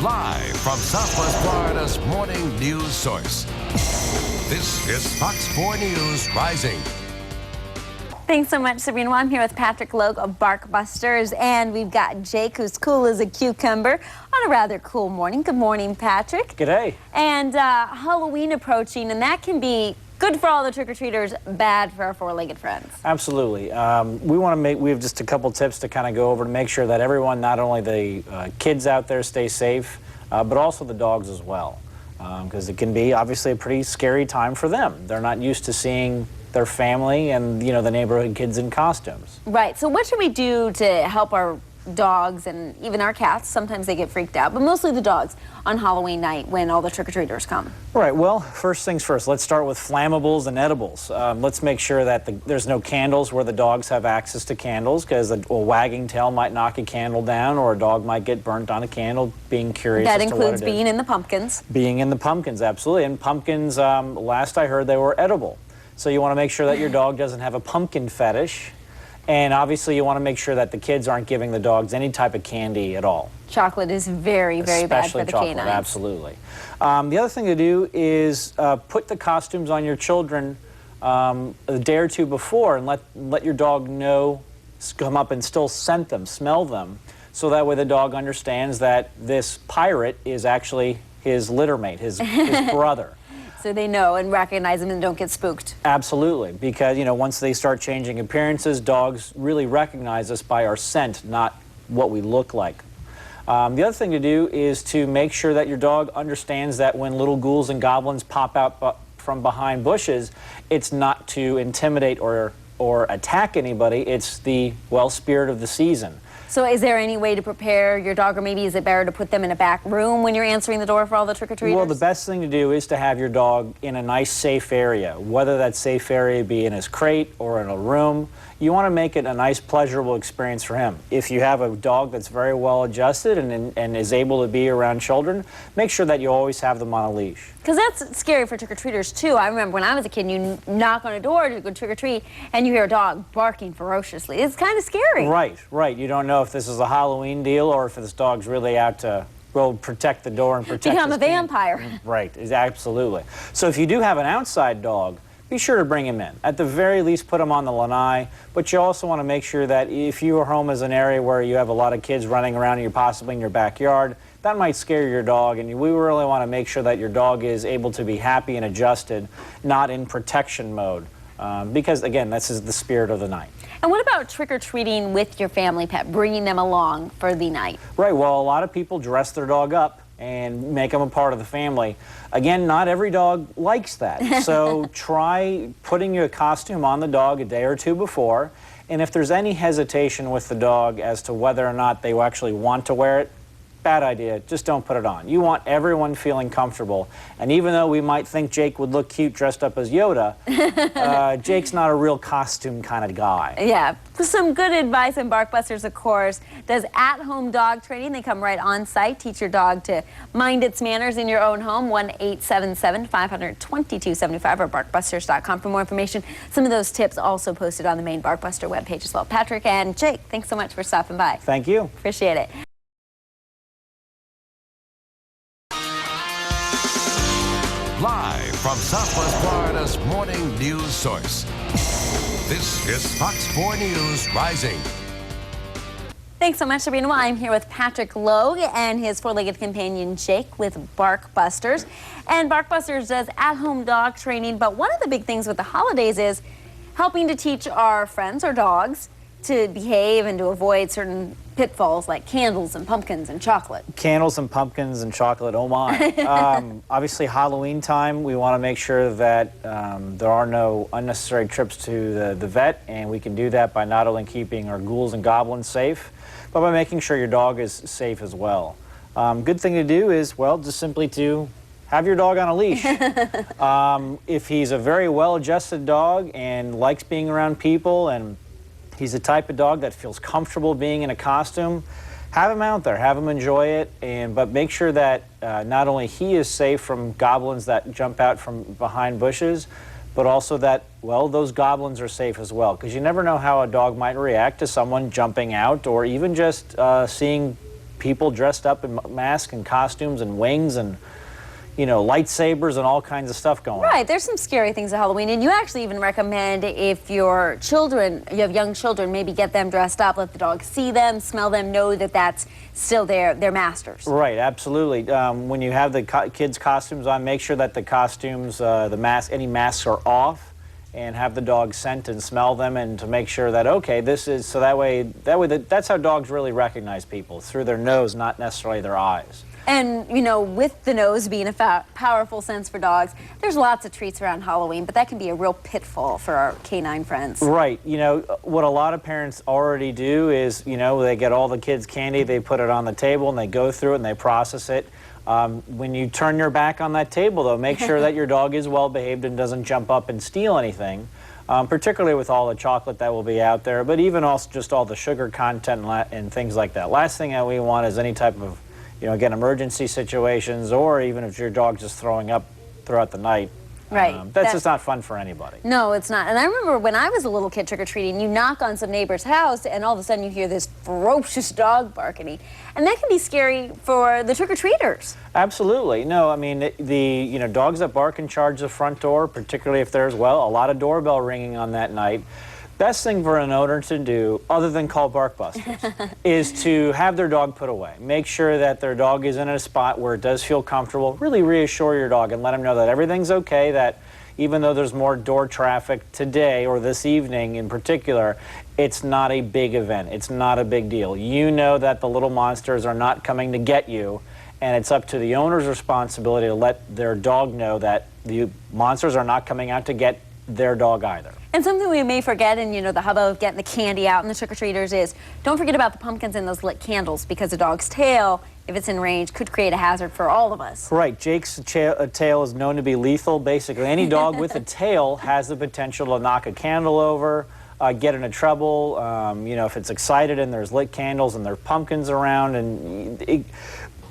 Live from Southwest Florida's morning news source. This is Fox 4 News Rising. Thanks so much, Sabrina. Well, I'm here with Patrick Logue of Bark Busters, and we've got Jake, who's cool as a cucumber, on a rather cool morning. Good morning, Patrick. G'day. And Halloween approaching, and that can be good for all the trick-or-treaters, bad for our four-legged friends. Absolutely. We have just a couple tips to kind of go over to make sure that everyone, not only the kids out there, stay safe, but also the dogs as well. Because it can be obviously a pretty scary time for them. They're not used to seeing their family and, you know, the neighborhood kids in costumes. Right. So what should we do to help our dogs and even our cats? Sometimes they get freaked out, but mostly the dogs on Halloween night when all the trick-or-treaters come. Right. Well, first things first, let's start with flammables and edibles. Let's make sure that there's no candles where the dogs have access to candles, because a wagging tail might knock a candle down, or a dog might get burnt on a candle, being curious That as to what includes it is. being in the pumpkins. Being in the pumpkins, absolutely. And pumpkins, last I heard, they were edible. So you want to make sure that your dog doesn't have a pumpkin fetish. And obviously you want to make sure that the kids aren't giving the dogs any type of candy at all. Chocolate is very, very bad for the canines. Absolutely. The other thing to do is put the costumes on your children a day or two before, and let your dog know, come up and still scent them, smell them, so that way the dog understands that this pirate is actually his litter mate, his brother. So they know and recognize them and don't get spooked. Absolutely, because, you know, once they start changing appearances, dogs really recognize us by our scent, not what we look like. The other thing to do is to make sure that your dog understands that when little ghouls and goblins pop out from behind bushes, it's not to intimidate or attack anybody. It's the, well, spirit of the season. So is there any way to prepare your dog, or maybe is it better to put them in a back room when you're answering the door for all the trick-or-treaters? Well, the best thing to do is to have your dog in a nice, safe area, whether that safe area be in his crate or in a room. You want to make it a nice, pleasurable experience for him. If you have a dog that's very well adjusted and is able to be around children, make sure that you always have them on a leash. Because that's scary for trick-or-treaters, too. I remember when I was a kid, you knock on a door to go trick-or-treat, and you hear a dog barking ferociously. It's kind of scary. Right, right. You don't know if this is a Halloween deal or if this dog's really out to, well, protect the door and protect Become a his vampire. team. Right, absolutely. So if you do have an outside dog, be sure to bring him in. At the very least, put him on the lanai, but you also want to make sure that if your home is an area where you have a lot of kids running around and you're possibly in your backyard, that might scare your dog, and we really want to make sure that your dog is able to be happy and adjusted, not in protection mode, because, again, this is the spirit of the night. And what about trick-or-treating with your family pet, bringing them along for the night? Right, well, a lot of people dress their dog up and make them a part of the family. Again, not every dog likes that. So try putting your costume on the dog a day or two before, and if there's any hesitation with the dog as to whether or not they actually want to wear it, bad idea. Just don't put it on. You want everyone feeling comfortable. And even though we might think Jake would look cute dressed up as Yoda, Jake's not a real costume kind of guy. Yeah, some good advice. And Bark Busters, of course, does at-home dog training. They come right on site, teach your dog to mind its manners in your own home. 1-877-500-2275 or barkbusters.com for more information. Some of those tips also posted on the main Bark Buster webpage as well. Patrick and Jake, thanks so much for stopping by. Thank you. Appreciate it. Live from Southwest Florida's morning news source. This is Fox 4 News Rising. Thanks so much, Sabrina. Well, I'm here with Patrick Logue and his four-legged companion, Jake, with Bark Busters. And Bark Busters does at-home dog training, but one of the big things with the holidays is helping to teach our friends or dogs to behave and to avoid certain pitfalls like candles and pumpkins and chocolate. Candles and pumpkins and chocolate, oh my. Obviously, Halloween time, we want to make sure that there are no unnecessary trips to the vet, and we can do that by not only keeping our ghouls and goblins safe, but by making sure your dog is safe as well. Good thing to do is, well, just simply to have your dog on a leash. If he's a very well-adjusted dog and likes being around people, and he's the type of dog that feels comfortable being in a costume, have him out there, have him enjoy it, but make sure that not only he is safe from goblins that jump out from behind bushes, but also that, well, those goblins are safe as well, because you never know how a dog might react to someone jumping out, or even just seeing people dressed up in masks and costumes and wings and, you know, lightsabers and all kinds of stuff going on. Right, there's some scary things at Halloween, and you actually even recommend if your children, you have young children, maybe get them dressed up, let the dogs see them, smell them, know that that's still their masters. Right, absolutely. When you have the kids' costumes on, make sure that the costumes, any masks are off, and have the dog scent and smell them, and to make sure that, okay, this is, so that's how dogs really recognize people, through their nose, not necessarily their eyes. And, you know, with the nose being a powerful sense for dogs, there's lots of treats around Halloween, but that can be a real pitfall for our canine friends. Right. You know, what a lot of parents already do is, you know, they get all the kids' candy, they put it on the table, and they go through it, and they process it. When you turn your back on that table, though, make sure that your dog is well behaved and doesn't jump up and steal anything, particularly with all the chocolate that will be out there, but even also just all the sugar content and things like that. Last thing that we want is any type of, you know, again, emergency situations, or even if your dog's just throwing up throughout the night. Right. That's just not fun for anybody. No, it's not. And I remember when I was a little kid trick-or-treating, you knock on some neighbor's house, and all of a sudden you hear this ferocious dog barking. And that can be scary for the trick-or-treaters. Absolutely. No, I mean, you know, dogs that bark and charge the front door, particularly if there's, well, a lot of doorbell ringing on that night. Best thing for an owner to do, other than call Bark Busters, is to have their dog put away. Make sure that their dog is in a spot where it does feel comfortable. Really reassure your dog and let them know that everything's okay, that even though there's more door traffic today or this evening in particular, it's not a big event. It's not a big deal. You know that the little monsters are not coming to get you, and it's up to the owner's responsibility to let their dog know that the monsters are not coming out to get their dog either. And something we may forget, and you know, the hubbub of getting the candy out and the trick-or-treaters, is don't forget about the pumpkins and those lit candles, because a dog's tail, if it's in range, could create a hazard for all of us. Right. Jake's tail is known to be lethal. Basically, any dog with a tail has the potential to knock a candle over, get into trouble. You know, if it's excited and there's lit candles and there are pumpkins around, and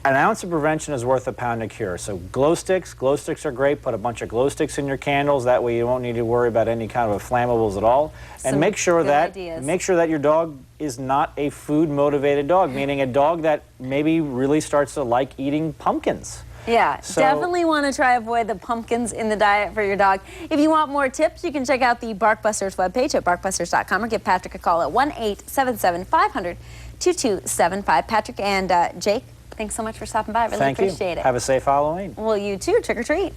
an ounce of prevention is worth a pound of cure. So glow sticks are great. Put a bunch of glow sticks in your candles. That way you won't need to worry about any kind of flammables at all. And make sure that your dog is not a food motivated dog, meaning a dog that maybe really starts to like eating pumpkins. Yeah, so definitely want to try avoid the pumpkins in the diet for your dog. If you want more tips, you can check out the Bark Busters webpage at barkbusters.com, or give Patrick a call at 1-877-500-2275. Patrick and Jake, thanks so much for stopping by. I really appreciate it. Have a safe Halloween. Well, you too. Trick or treat.